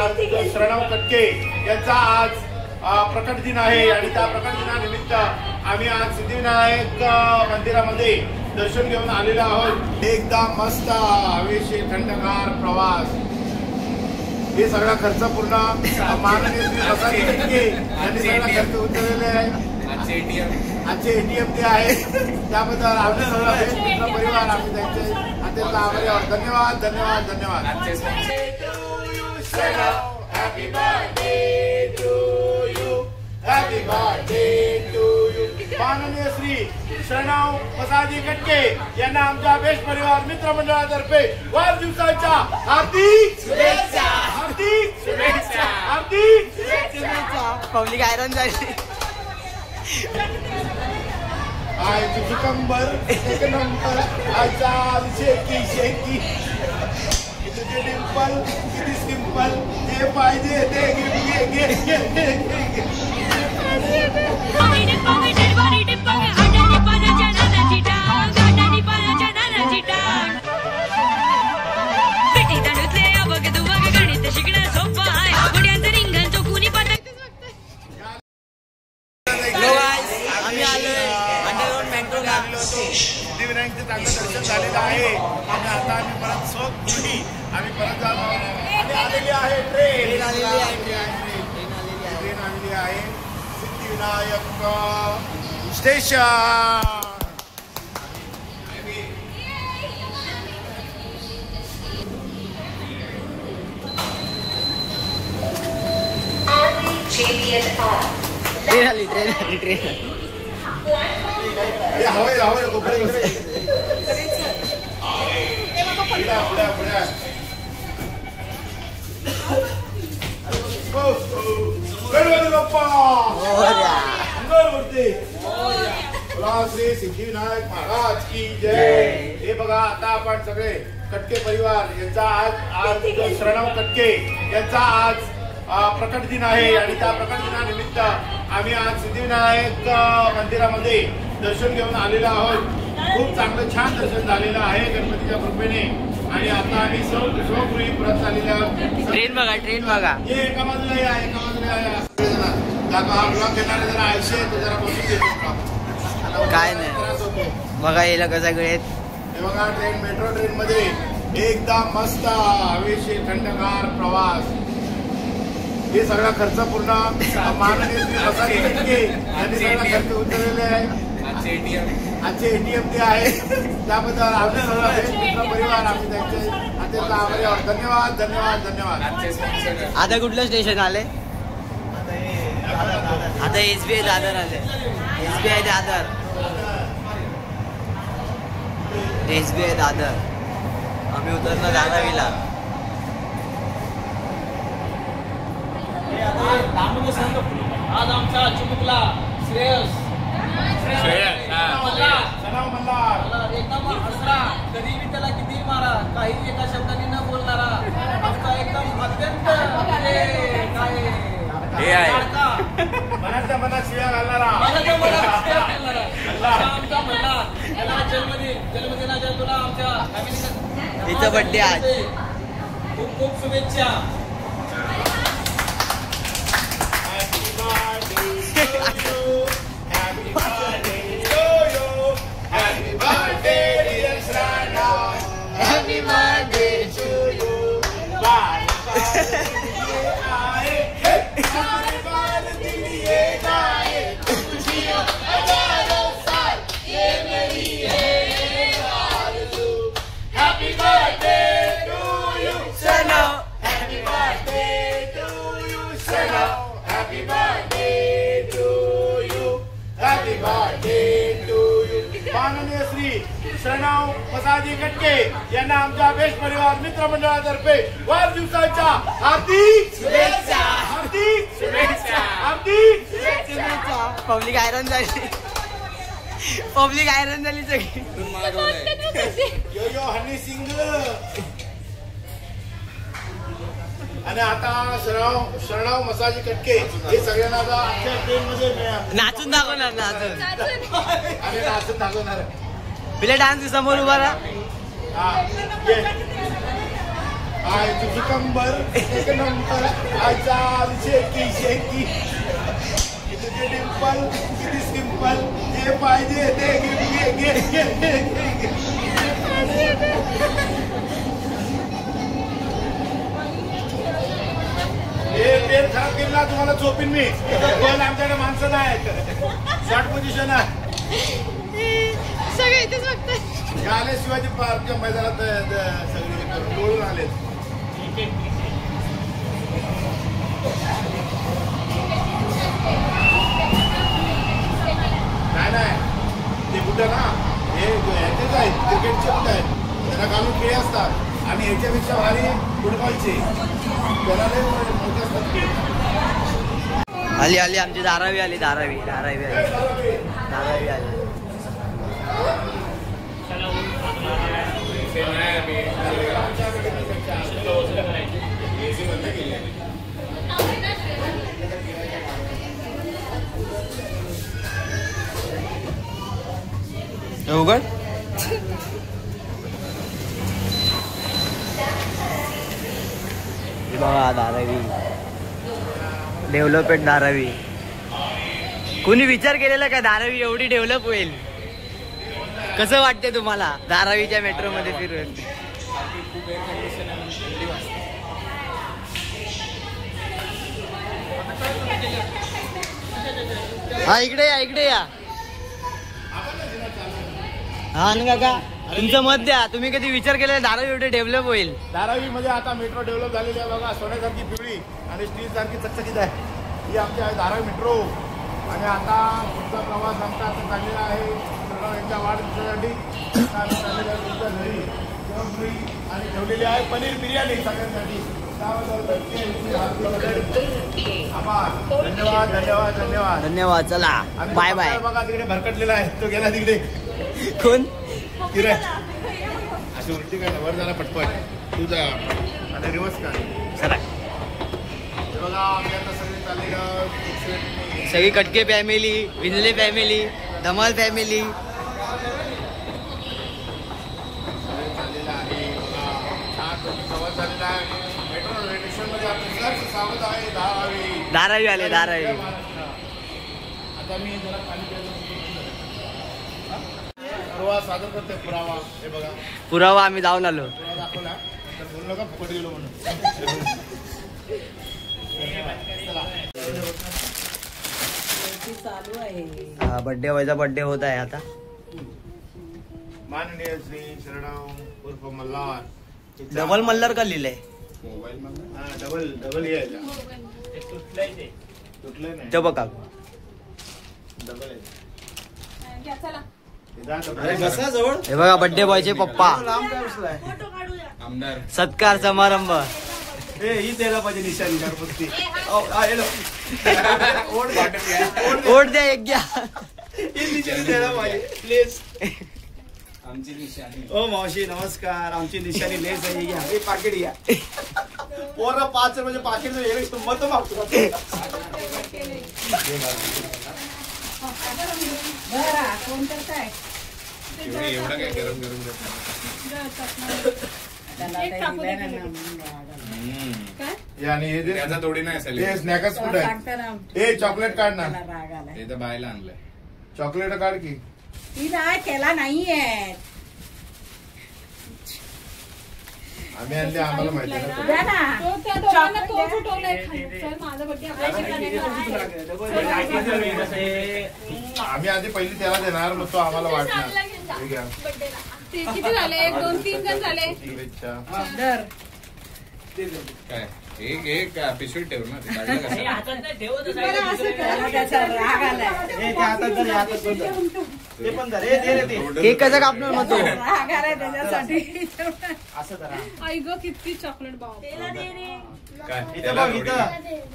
आज श्रणव कटके यांचा आज प्रकट दिन आहे आणि त्या प्रकट दिनानिमित्त आम्ही आज सिद्धिविनायक मंदिरामध्ये दर्शन घेऊन आलेलो आहोत। एकदम मस्त हवेशीर थंडगार प्रवास, हे सगळा खर्च पूर्ण माननीय श्री प्रसाद कटके यांनी सगळा खर्च उचललेले आहे। आजचे एटीएम ते आहे, त्याबद्दल आमचे सगळा मित्र परिवार आम्ही त्यांचे अत्यंत आभारी आहोत। धन्यवाद धन्यवाद धन्यवाद। Happy birthday to you, happy birthday to you। माननीय श्री श्रणव प्रसादी कटके यांना आमच्या बेस्ट परिवार मित्र मंडळातर्फे वाढदिवसाच्या हार्दिक शुभेच्छा, हार्दिक शुभेच्छा, हार्दिक शुभेच्छा। पब्लिक आयरन झाली आय तुझी कंबर एक नंबर, आचाल शेकी शेकी, तुझे डिंपल किती सिंपल, ते पाहिजे ते घे घे घे घे। सिद्धिविनायकचे चांगलं दर्शन झालेलं आहे आणि आता आम्ही परत सोबती आम्ही परत आलेली आहे। ट्रेन आलेली आहे सिद्धिविनायक स्टेशन। ट्रेन आली ट्रेन आली ट्रेन श्री सिद्धिविनायक महाराज की जय। हे बघा, आता आपण सगळे कटके परिवार यांचा आज श्रणव कटके यांचा आज प्रकट दिन आहे आणि त्या प्रकट दिनानिमित्त आम्ही आज सिद्धिविनायक मंदिरामध्ये दर्शन घेऊन आलेलो आहोत। खूप चांगलं छान दर्शन झालेलं आहे गणपतीच्या कृपेने आणि आता आम्ही स्वगृही परत आलेलो आहोत। ट्रेन बघा ट्रेन बघा, हे एका बाजूला या एका बाजूला या। हा ब्लॉक घेणारे जरा आळशी आहे, तो जरा बसून देतो काय नाही बघा याला कसं गळेत। हे बघा, ट्रेन मेट्रो ट्रेन मध्ये एकदम मस्त हवेशीर थंडगार प्रवास, हे सगळा खर्च पूर्ण माननीय श्री प्रसाद कटके यांनी सगळा खर्च उचललेले आहे। आजचे एटीएम ते आहे, त्याबद्दल आमचे सगळा मित्र परिवार आम्ही त्यांचे अत्यंत आभारी आहोत। धन्यवाद धन्यवाद धन्यवाद। आता कुठलं स्टेशन आले? आता SBI दादर आले, SBI दादर, SBI दादर। आम्ही उतरणार धारावीला। आज आमचा चिमुकला श्रेयस एकदम हसरा, कधी मी त्याला किती मारा, काही एका शब्दाने न बोलणारा, आमचा एकदम अत्यंत मनातल्या मनात शिव्या घालणारा, आमचा म्हणला त्याला जन्मदिनाच्या तुला आमच्या फॅमिलीचा तिचा बर्थडे आज। खूप खूप शुभेच्छा। माननीय श्री श्रणव प्रसादी कटके यांना आमच्या बेस्ट परिवार मित्र मंडळातर्फे वाढदिवसाच्या हार्दिक शुभेच्छा, हार्दिक शुभेच्छा, हार्दिक शुभेच्छा। पब्लिक आयरन झाली, पब्लिक आयरन झाली सगळी। यो यो हनी सिंग। आणि आता श्रणव मसाजी कटके हे सगळ्यांना आमच्या ट्रेन मध्ये नाचून दाखवणार, नाचून आणि नाचून दाखवणार। पिले डान्स समोर उभा राहा। आय तुझं कंबर एक नंबर आचार शेकी शेकी तुझे डिंपल किती सिंपल जे पाहिजे ते घे घे घे घे हे पेन खराब केला तुम्हाला झोपीन मी पण आमच्याकडे माणसं नाही शॉर्ट पोझिशन आहे सगळे इथेच बघतात आले शिवाजी पार्कच्या मैदानात सगळे डोळून आले नाही ते कुठं ना हे ह्याचेच आहेत क्रिकेटचे कुठे आहेत त्यांना घालून खेळ असतात आणि ह्याच्यापेक्षा भारी फुटबॉलचे त्याला लय मोठे असतात खेळ आली आली आमची धारावी आली धारावी धारावी आली धारावी आली उघड बघा धारावी डेव्हलपमेंट धारावी कुणी विचार केलेला का धारावी एवढी डेव्हलप होईल कसं वाटते तुम्हाला धारावीच्या मेट्रो मध्ये फिरून हा इकडे या हा ना काका तुमचं मत द्या तुम्ही कधी विचार केला धारावी एवढे डेव्हलप होईल धारावी मध्ये आता मेट्रो डेव्हलप झालेली आहे बघा सोन्यासारखी पिवळी आणि स्टील सारखी चकचकीत आहे ही आमची आहे धारावी मेट्रो आणि आता पुढचा प्रवास आमचा आता चाललेला आहे यांच्या वाढदिवसासाठी चाललेला आहे तुमच्या घरी पुरणपोळी आणि ठेवलेली आहे पनीर बिर्याणी सगळ्यांसाठी आभार धन्यवाद धन्यवाद धन्यवाद धन्यवाद चला बाय बाय बघा तिकडे भरकटलेला आहे तो गेला तिकडे कोण किरण अशी उलटी काय वर झाला पटपट तुझा आता रिवर्स का चला बघा आम्ही आता सगळे चाललेलं सगळी कटके फॅमिली विंजले फॅमिली धमाल फॅमिली चाललेला आहे बघा छान प्रवास झालेला आहे मेट्रो स्टेशन मध्ये आपलं सहर्ष स्वागत आहे धारावी धारावी आले धारावी आता मी जरा पाणी पुरावा सादर करते पुरावा हे बघा पुरावा आम्ही जाऊन आलो पुरावा दाखवला तर बोललो का फुकट गेलो म्हणून बर्थडे व्हायचा बर्थडे होत आहे आता माननीय श्री शरणम उर्फ मल्हार डबल मल्हार का लिहिलंय डबल ये तुटलंय नाही ते बघा डबल हे बघा बर्थडे बॉयचे पप्पा आमदार सत्कार समारंभ ही द्यायला पाहिजे निशाणी घरपत्ती ओढ द्या एक घ्या निशाणी द्यायला पाहिजे प्लीज आमची निशाणी ओ मावशी नमस्कार आमची निशाणी लेस आहे घ्या हे पाकिट घ्या पोरं 5 म्हणजे पाकिट मत मागतो एवढं काय गरम गरम त्याचा थोडी नाही असेल स्नॅकच कुठे आहे हे चॉकलेट काढ ना ते तर बायला आणलंय चॉकलेट काढ की ती नाही केला नाहीये आम्ही आणले आम्हाला माहिती आहे द्या ना. तो त्या दोघांना तो फुटवलाय खाली. चल माझा बड्डे आम्ही आधी पहिली त्याला देणार मग तो आम्हाला वाटणार हे घ्या. ते किती झाले 2-3 जण झाले. शुभेच्छा दर. काय एक एक पिशवीत ठेव ना ते काढलं कसं? बरं असं करा. त्याचा राग आलाय. केक कसं कापणार मग तो राग आलाय त्याच्यासाठी. आई ग किती चॉकलेट भाव. काय त्याला थोडी-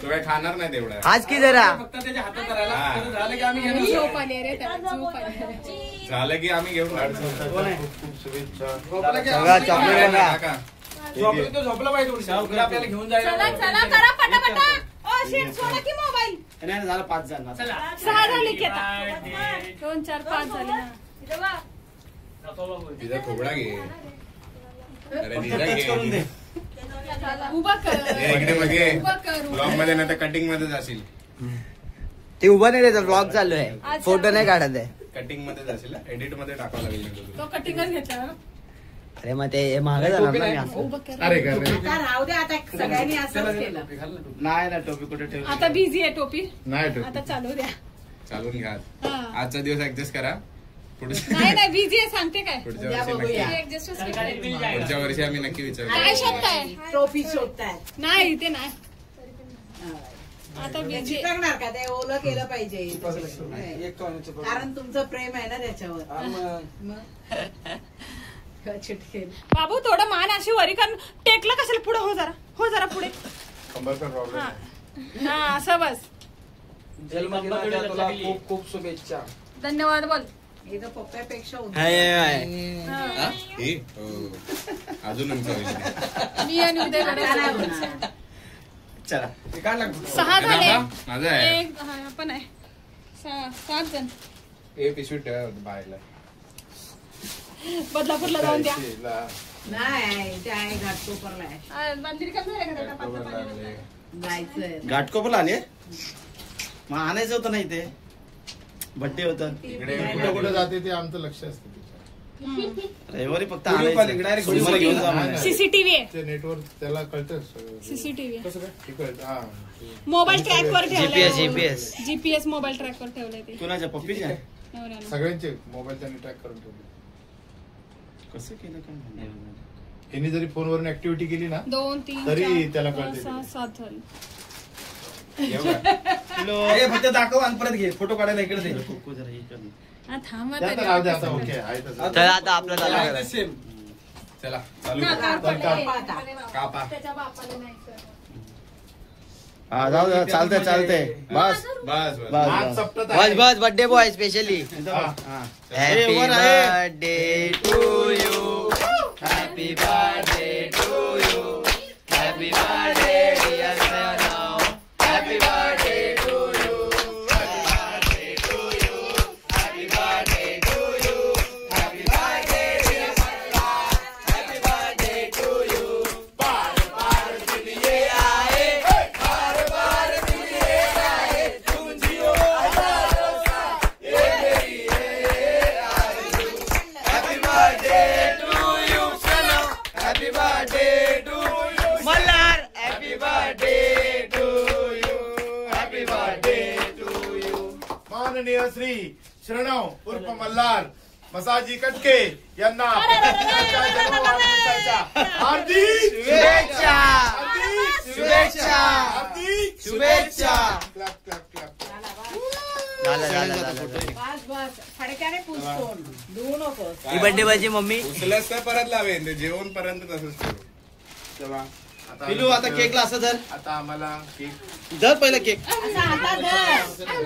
तू काय खाणार नाही तेवढा आज की जरा फक्त त्याच्या हातात करायला हा. त्याचं झालं की आम्ही घेणार. झोप आली रे त्याला झोप आली. झालं की आम्ही घेऊन खूप शुभेच्छा झोपला की सगळा आम्ही- चॉकलेट बघा. काका. झोपला तो झोपला पाहिजे थोडी. उद्या आपल्याला घेऊन जायला चला चला करा पटापटा. ओ शिट सोडा की मोबाईल. झालं 5 जण. 6 झाले की आता. 2 4 5 झाले ना. इथं बघ. तिचा थोबडा घे अरे तिचा घे उभा कर इकडे बघे उभा कर ब्लॉग मध्ये नाही तर कटिंग मध्ये जाशील. ते उभा नाही द्यायचं, ब्लॉग चालू आहे, फोटो नाही काढत आहे. कटिंग मध्ये जाशील, एडिट मध्ये टाकावं लागेल. तो कटिंगच घेतला. अरे मग ते मागे जाणार ना मी असं. उभा कर. अरे कर आता राहू दे, आता सगळ्यांनी असंच केलं. नाही ना टोपी कुठे ठेवली आता बिझी आहे टोपी, नाही टोपी आता चालू द्या. चालून घ्या. हा. आजचा दिवस ऍडजस्ट करा. नाही नाही बिझी आहे सांगते काय. पुढच्या उद्या वर्षी बघूया. नक्की पुढच्या वर्षी आम्ही नक्की विचारू. काय शोधताय? टोपी शोधतायत. नाही ते नाही आता त्याची बिझी. करणार का, ते ओलं केलं पाहिजे. कारण तुमचं प्रेम आहे ना त्याच्यावर. मग चिटकेल. बाबू थोडं मान अशी वरी कर, टेकलं कशाला पुढे, हो जरा पुढे. कंबरचा प्रॉब्लेम हा हा असं बस. जन्मदिनाच्या तुला खूप खूप शुभेच्छा. धन्यवाद बोल. इथं पप्प्यापेक्षा हाय, हाय. हा. हे? हो. अजून आमचा विषय. मी आणि उदय कडे चला. 6 झाले. माझा आहे. एक हा पण आहे 7 जण. हे पिशवी ठेवा बाहेरला. बदलापूरला जाऊन द्या. नाही, ते आहे घाटकोपरला आहे. मंदिर कमी झालं का त्याच्या पाचलं पाणी? जायचंय. घाटकोपरला आले मग आणायचं होतं नाही ते, बड्डे होतं कुठे कुठे जाते ते आमचं लक्ष असतं त्याच्यावर. रविवारी फक्त व्हिडिओ कॉलिंग आणायचं. direct मला घेऊन जा नाही, म्हणे. नाही. सीसीटीव्ही आहे. ते नेटवर्क त्याला कळतं सीसीटीव्ही आहे. हा मोबाईल ट्रॅक वर GPS ठेवलाय. GPS जीपीएस मोबाईल ट्रॅक वर ठेवलंय ते कुणाच्या पप्पीच्या नवऱ्यानं. सगळ्यांचे मोबाईल त्यांनी ट्रॅक करून ठेवले. कसं केलं काय माहिती. यांनी जरी फोनवरून ऍक्टिव्हिटी केली ना 2 3 तरी 4 त्याला 5 कळते. 6 7 झाले. हे फक्त दाखव आणि परत घे, फोटो काढायला इकडे दे. कोको जरा हे कर ना. हा, थांबा द्या तरी. आता, राहू द्या आता, ओके आहे तसं. तर आता आपलं चालू आहे करायचं. सेम. चला चालू ना, करा. कापायला ये. कापा. अरे बाबा. कापा. त्याच्या बापाला नाही कर. हा जाऊ दे, चालतंय चालतंय बस बस बस. आज बस सप्तत बस आहे. बस बर्थडे बॉय स्पेशली. हा. Happy birthday to you, happy birthday to you, happy birthday dear Sanav, happy birthday to you, happy birthday to you, happy birthday to you, happy birthday dear Sanav, happy birthday to you. बार बार दिन ये आए, बार बार दिन ये आए, तुम जियो हजारों साल, ये मेरी है आरज़ू. Happy birthday to you, Sanam. Happy birthday to you, Malhar. Happy birthday to you. Happy birthday to you. माननीय श्री श्रणव उर्फ मल्हार मसाजी कटके यांना प्रकटदिनाच्या जन्मवाढदिवसाच्या हार्दिक शुभेच्छा. हार्दिक शुभेच्छा. हार्दिक शुभेच्छा. Clap clap clap. झालं. बस बस, फडक्याने पुसतो, धुवू नकोस. ही बर्थडे बायची मम्मी. उचलस तर परत लावेन, ते जेवण पर्यंत तसंच ठेवू. चला पिलू आता केकला असं धर, आता आम्हाला केक धर पहिला केक. असं हातात धर.